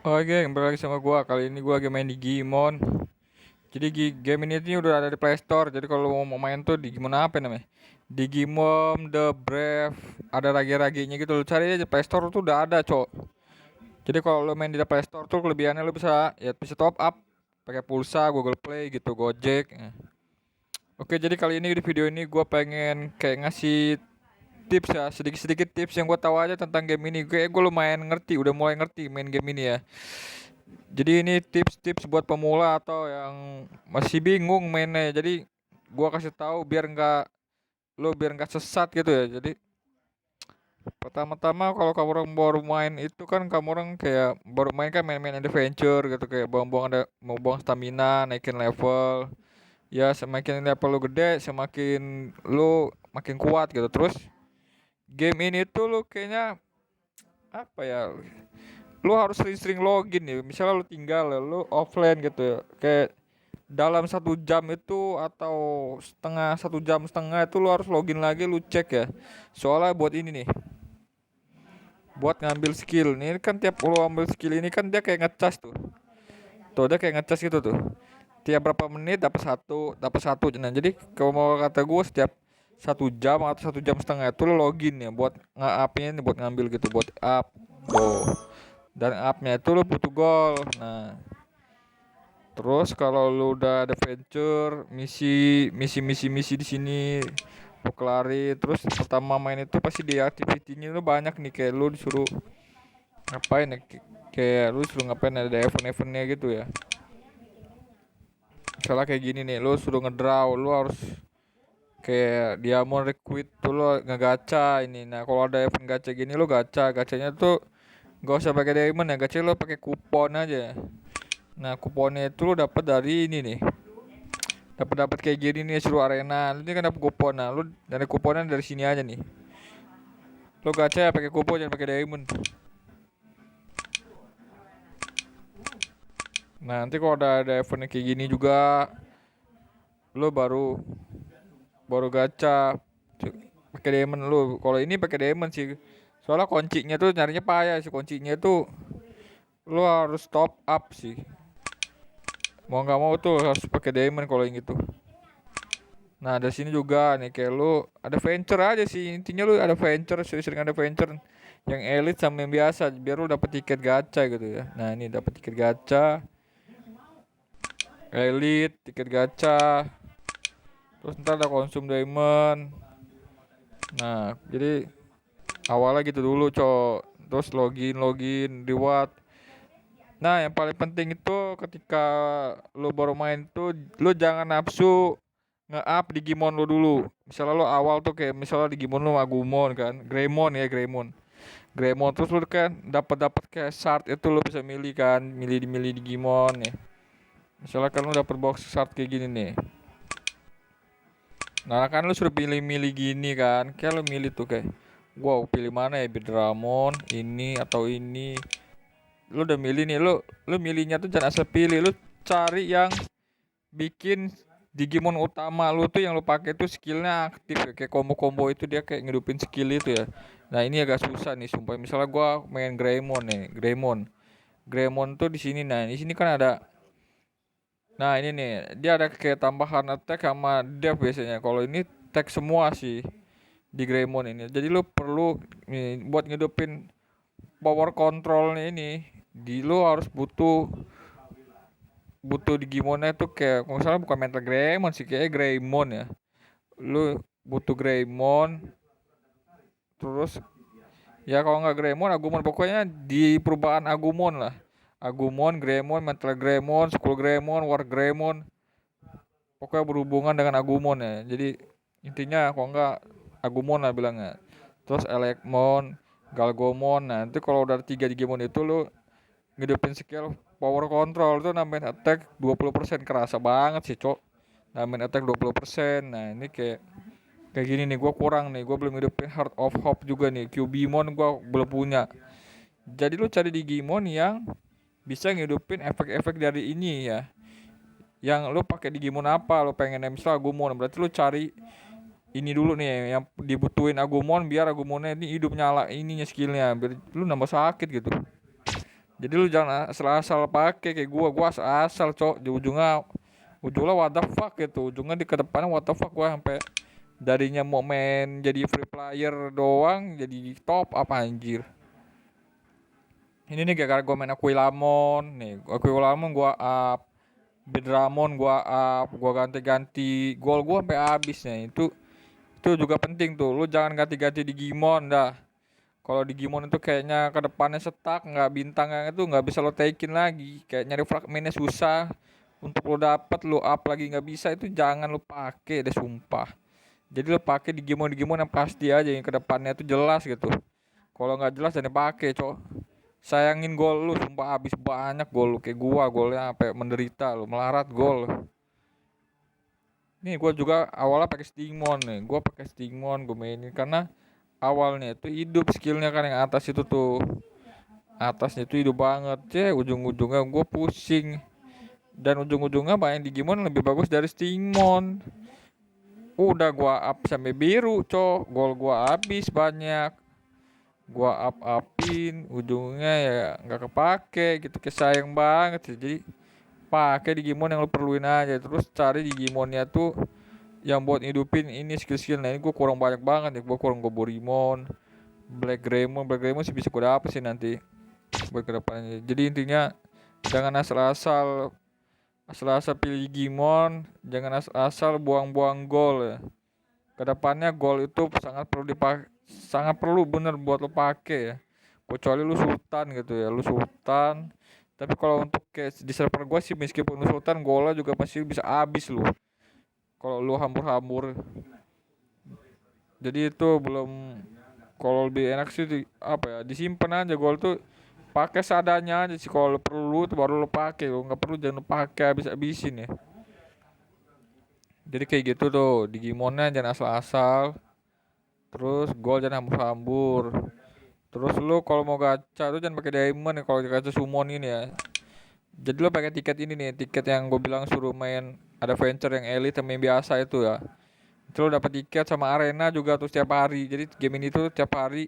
Oke, kembali lagi sama gua. Kali ini gua lagi main di Digimon. Jadi game ini udah ada di Play Store. Jadi kalau mau main tuh Digimon apa namanya? Digimon The Brave. Ada ragi-raginya gitu. Lu cari aja Play Store tuh udah ada, Cok. Jadi kalau lu main di Play Store tuh kelebihannya lu bisa top up pakai pulsa, Google Play gitu, Gojek. Oke, jadi kali ini di video ini gua pengen kayak ngasih tips ya, sedikit-sedikit tips yang gue tahu aja tentang game ini. Gue lumayan ngerti, udah mulai ngerti main game ini ya. Jadi ini tips-tips buat pemula atau yang masih bingung mainnya. Jadi gua kasih tahu biar nggak sesat gitu ya. Jadi pertama-tama kalau kamu orang baru main itu kan kamu orang kayak baru main kan main-main adventure gitu kayak mau buang stamina, naikin level. Ya semakin level lu gede, semakin lu makin kuat gitu. Terus game ini tuh lu kayaknya apa ya? Lu harus sering-sering login ya. Misalnya lu tinggal ya, lu offline gitu ya. Kayak dalam 1 jam itu atau satu jam setengah itu lu harus login lagi, lu cek ya. Soalnya buat ini nih, buat ngambil skill nih kan, tiap lu ambil skill ini kan dia kayak ngecas tuh dia kayak ngecas gitu tuh, tiap berapa menit dapat satu. Nah jadi kalau mau kata gue, setiap 1 jam atau 1 jam setengah itu lu login ya buat nge-upnya nih, buat ngambil gitu, buat up tuh. Dan upnya itu lu butuh gol. Nah, terus kalau lu udah ada venture, misi di sini lu kelari, terus pertama main itu pasti di activity-nya lu banyak nih, kayak lu disuruh ngapain ya, kayak lu disuruh ngapain, ada event-eventnya gitu ya. Misalnya kayak gini nih, lu suruh ngedraw, lu harus kayak diamond recruit tuh lu ngegacha ini. Nah, kalau ada event gacha gini lu gachanya tuh gak usah pakai diamond ya, gacha lu pakai kupon aja. Nah, kuponnya itu lu dapat dari ini nih, dapat kayak gini nih, seru arena. Lu ini kan dapat kupon. Nah, lu dari kuponnya dari sini aja nih. Lu gacha ya pakai kupon, jangan pakai diamond. Nah, nanti kalau udah ada event kayak gini juga, lu baru baru gacha pakai diamond lu. Kalau ini pakai diamond sih. Soalnya kuncinya tuh nyarinya payah sih, kuncinya tuh lu harus top up sih. Mau nggak mau tuh harus pakai diamond kalau yang gitu. Nah, dari sini juga nih kayak lu ada venture aja sih. Intinya lu ada venture, sering-sering ada venture yang elite sama yang biasa biar lu dapet tiket gacha gitu ya. Nah, ini dapat tiket gacha, elite, tiket gacha. Terus ntar ada konsum diamond. Nah, jadi awalnya gitu dulu, Cok. Terus login reward. Nah, yang paling penting itu ketika lu baru main tuh lu jangan nafsu nge-up Digimon lu dulu. Misalnya lu awal tuh kayak misalnya Digimon lu Agumon kan, Greymon. Greymon terus lu kan dapat kayak shard itu, lu bisa milih kan, milih Digimon nih. Misalnya kan lu dapat box shard kayak gini nih. Nah, kan lu suruh pilih-milih gini kan. Kayak lu milih tuh kayak, wow, pilih mana ya, Bidramon ini atau ini. Lu udah milih nih, lu milihnya tuh jangan asal pilih, lu cari yang bikin Digimon utama lu tuh yang lu pakai tuh skillnya aktif ya. Kayak combo-combo itu dia kayak ngedupin skill itu ya. Nah, ini agak susah nih sumpah. Misalnya gua main Greymon nih, Greymon tuh di sini. Nah, di sini kan ada, nah ini nih, dia ada kayak tambahan attack sama def biasanya. Kalau ini tag semua sih di Greymon ini. Jadi lu perlu nih buat ngedupin power controlnya ini, di lu harus butuh butuh Digimonnya tuh kayak kalau misalnya bukan Mental Greymon sih, kayak Greymon ya. Lu butuh Greymon, terus ya kalau nggak Greymon, Agumon, pokoknya di perubahan Agumon lah. Agumon, Greymon, Mental Greymon, School Greymon, War Greymon, pokoknya berhubungan dengan Agumon ya. Jadi intinya kalau nggak Agumon lah bilangnya. Terus Elecmon, Galgomon. Nah, nanti kalau udah 3 Digimon itu lu ngidupin skill power control tuh, nambahin attack 20%. Kerasa banget sih, Cok. Nambahin attack 20%. Nah, ini kayak kayak gini nih, gua kurang nih. Gua belum ngidupin Heart of Hope juga nih. Cubimon gua belum punya. Jadi lu cari Digimon yang bisa ngidupin efek-efek dari ini ya. Yang lu pakai Digimon apa? Lu pengen misal Agumon, berarti lu cari ini dulu nih yang dibutuhin Agumon biar Agumonnya ini hidup nyala ininya skillnya, biar lu nambah sakit gitu. Jadi lu jangan asal-asal pakai kayak gua asal-asal cok, di ujungnya what the fuck gitu, ujungnya di kedepannya what the fuck, gua sampai darinya mau main jadi free player doang jadi top apa anjir. Ini nih gara-gara gua main Aquilamon nih, Aquilamon gua up, Bedramon gua up, gua ganti-ganti gol gua sampai habis nih. Itu juga penting tuh, lu jangan ganti-ganti di Gimon dah. Kalau di Gimon itu kayaknya ke depannya setak, nggak bintang yang itu nggak bisa lo taikin lagi, kayak nyari fragmennya susah. Untuk lo dapet lo up lagi nggak bisa, itu jangan lo pakai deh sumpah. Jadi lo pakai di Gimon yang pasti aja, yang ke depannya itu jelas gitu. Kalau nggak jelas jangan dipakai, cok. Sayangin gol lu, sumpah habis banyak gol lu kayak gua, golnya sampai menderita lo, melarat gol. Nih gua juga awalnya pakai Stingmon nih, gua pakai Stingmon gua mainin karena awalnya itu hidup skillnya kan yang atas itu tuh, atasnya itu hidup banget, ujung-ujungnya gue pusing, dan ujung-ujungnya main Digimon lebih bagus dari Stingmon. Udah gua up sampai biru cok, gol gua habis banyak, gua up-upin ujungnya ya nggak kepake gitu, kayak sayang banget sih. Jadi pakai Digimon yang lu perluin aja, terus cari Digimonnya tuh yang buat hidupin ini skill-skill. Nah ini gue kurang banyak banget ya, gue kurang Goborimon, Black Greymon sih bisa gue dapet sih nanti buat kedepannya. Jadi intinya jangan asal-asal pilih Digimon, jangan asal-asal buang-buang gol ya. Kedepannya gol itu sangat perlu bener buat lo pakai ya. Kecuali lu sultan gitu ya, lu sultan. Tapi kalau untuk kayak di server gue sih, meskipun lu sultan, golnya juga pasti bisa habis lu. Kalau lu hambur-hambur. Jadi itu belum, kalau lebih enak sih apa ya, disimpan aja gol tuh, pakai seadanya aja sih. Kalau perlu tuh baru lo pakai, lo nggak perlu jangan lo pakai habis-habisin ya. Jadi kayak gitu tuh, Digimonnya jangan asal-asal, terus gol jangan hambur-hambur. Terus lu kalau mau gacha tuh jangan pakai diamond ya, kalau gacha summon ini ya. Jadi lo pakai tiket ini nih, tiket yang gue bilang suruh main ada venture yang elite sama yang biasa itu ya. Itu lo dapat tiket sama arena juga tuh setiap hari. Jadi game ini tuh tiap hari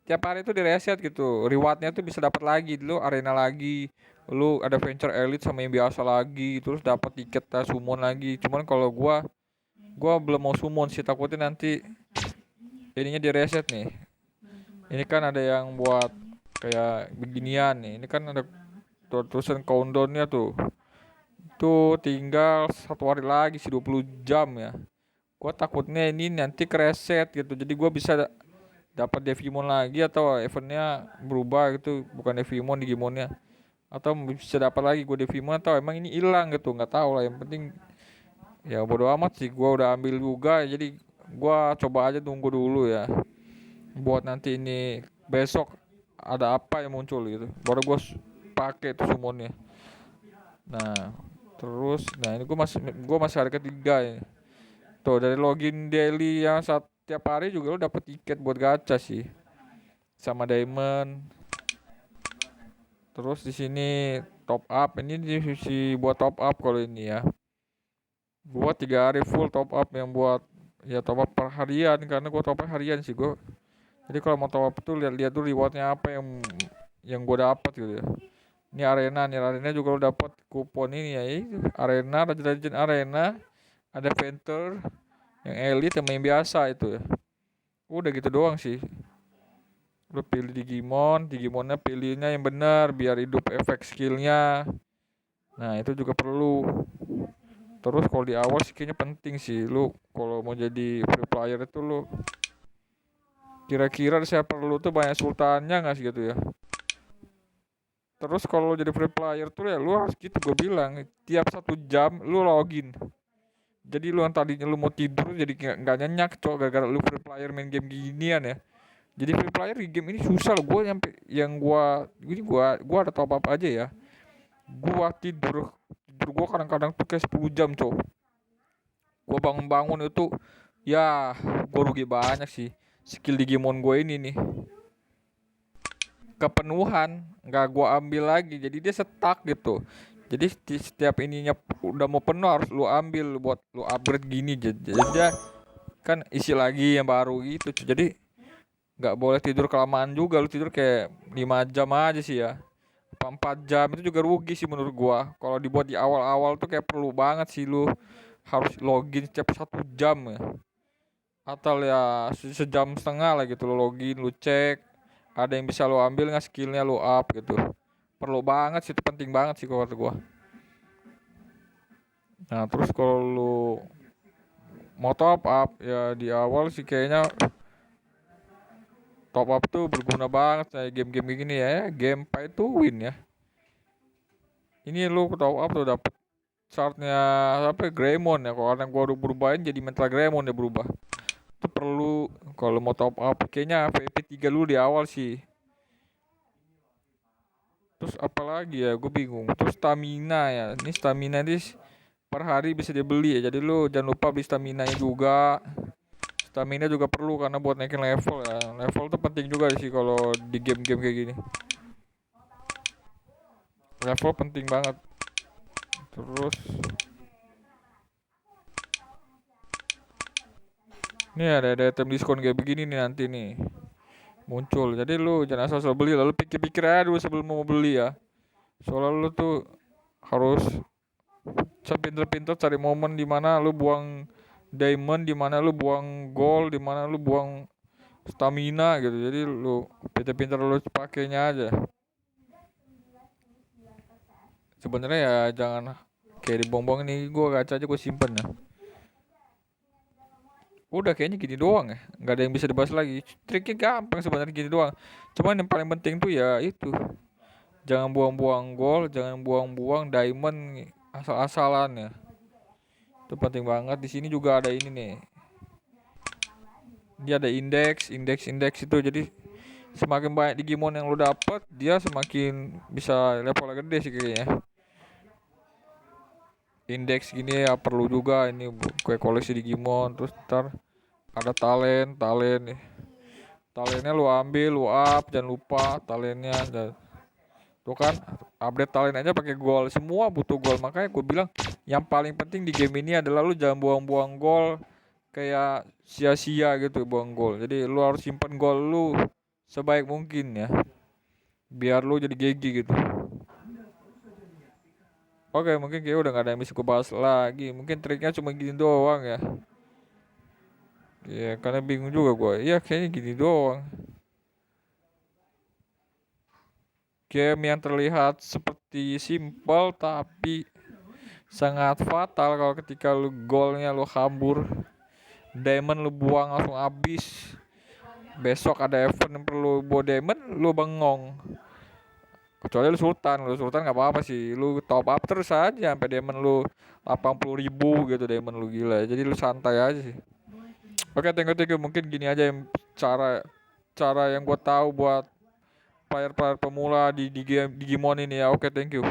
itu direset gitu, rewardnya tuh bisa dapat lagi dulu, arena lagi, lu ada venture elite sama yang biasa lagi, terus dapat tiket summon lagi. Cuman kalau gua belum mau summon sih, takutnya nanti ininya direset nih. Ini kan ada yang buat kayak beginian nih, ini kan ada terusan countdownnya tuh tinggal 1 hari lagi sih, 20 jam ya. Gua takutnya ini nanti kereset gitu, jadi gua bisa dapat Devimon lagi, atau eventnya berubah gitu, bukan Devimon di Gimonnya, atau bisa dapat lagi gue Devimon, atau emang ini hilang gitu, nggak tahu lah. Yang penting ya bodo amat sih, gue udah ambil juga, jadi gue coba aja tunggu dulu ya, buat nanti ini besok ada apa yang muncul gitu, baru gue pakai tuh summonnya. Nah terus, nah ini gue masih hari ketiga ya. Tuh dari login daily yang setiap hari juga lo dapet tiket buat gacha sih, sama diamond. Terus di sini top up, ini divisi buat top up kalau ini ya. Gua 3 hari full top up, yang buat ya top up per harian, karena gua top up harian sih gua. Jadi kalau mau top up tuh lihat-lihat tuh rewardnya apa yang gua dapat gitu ya. Ini arena nih, arena juga lo dapat kupon ini ya, itu arena, rajin arena, ada venture yang elite sama yang biasa itu ya. Udah gitu doang sih. Lu pilih Digimonnya pilihnya yang benar biar hidup efek skillnya. Nah itu juga perlu. Terus kalau di awal sih kayaknya penting sih, lu kalau mau jadi free player itu lu kira-kira saya perlu tuh banyak sultannya nggak sih gitu ya. Terus kalau jadi free player tuh ya lu harus gitu, gue bilang tiap 1 jam lu login. Jadi lu yang tadinya lu mau tidur jadi nggak nyenyak cok, gara-gara lu free player main game ginian ya. Jadi free player di game ini susah loh. Gue nyampe yang gua ada top up aja ya. Gua tidur gua kadang-kadang tuh kayak 10 jam cok. Gua bangun-bangun itu ya gua rugi banyak sih. Skill Digimon gue ini nih kepenuhan, nggak gua ambil lagi, jadi dia stuck gitu. Jadi setiap ininya udah mau penuh harus lu ambil buat lu upgrade gini. Jadi dia kan isi lagi yang baru gitu. Jadi nggak boleh tidur kelamaan juga, lu tidur kayak 5 jam aja sih ya. berapa 4 jam itu juga rugi sih menurut gua. Kalau dibuat di awal-awal tuh kayak perlu banget sih lu harus login setiap 1 jam ya, atau ya sejam setengah lah gitu lu login, lu cek ada yang bisa lu ambil nggak, skillnya lu up gitu. Perlu banget sih, itu penting banget sih kalau kata gua. Nah terus kalau lu mau top up ya di awal sih kayaknya top up tuh berguna banget kayak game-game kayak gini ya, game pay to win ya. Ini lu top up tuh dapet chartnya apa ya, Greymon ya, kalau yang gua udah berubahin jadi Mental Greymon ya berubah. Itu perlu kalau mau top up kayaknya VP3 dulu di awal sih. Terus apalagi ya gue bingung. Terus stamina ya, ini stamina ini per hari bisa dibeli ya, jadi lu jangan lupa beli stamina nya juga. Stamina juga perlu karena buat naikin level ya, level tuh penting juga sih kalau di game-game kayak gini, level penting banget. Terus nih ada item diskon kayak begini nih nanti nih muncul, jadi lu jangan asal-asal beli, lalu pikir-pikir aja dulu sebelum mau beli ya. Soalnya lu tuh harus pinter-pinter cari momen di mana lu buang diamond, di mana lu buang gold, di mana lu buang stamina gitu. Jadi lu pinter-pinter lu pakainya aja. Sebenarnya ya jangan kayak dibuang-buang, ini gua gacha aja gua simpen ya. Udah kayaknya gini doang ya, nggak ada yang bisa dibahas lagi. Triknya gampang sebenarnya, gini doang. Cuman yang paling penting tuh ya itu, jangan buang-buang gold, jangan buang-buang diamond asal-asalan ya. Itu penting banget. Di sini juga ada ini nih. Dia ada indeks itu. Jadi semakin banyak Digimon yang lu dapet, dia semakin bisa levelnya gede sih kayaknya. Indeks gini ya perlu juga ini kayak koleksi Digimon. Terus ntar ada talent nih. Talentnya lu ambil, lu up, jangan lupa talentnya. Tuh kan, update talent aja pakai gold, semua butuh gold. Makanya gue bilang yang paling penting di game ini adalah lu jangan buang-buang gold kayak sia-sia gitu, buang gold. Jadi lu harus simpan gold lu sebaik mungkin ya, biar lu jadi GG gitu. Oke, mungkin kayak udah gak ada yang bisa gue bahas lagi. Mungkin triknya cuma gini doang ya. Ya karena bingung juga gue. Iya kayaknya gini doang. Game yang terlihat seperti simple tapi sangat fatal kalau ketika lu golnya lu hambur, diamond lu buang langsung habis. Besok ada event yang perlu bawa diamond, lu bengong. Kecuali lu sultan nggak apa-apa sih, lu top up terus aja sampai diamond lu 80.000 gitu, diamond lu gila. Jadi lu santai aja sih. Oke, thank you. Mungkin gini aja yang cara cara yang gue tahu buat player-player pemula di game Digimon ini ya. Oke, thank you.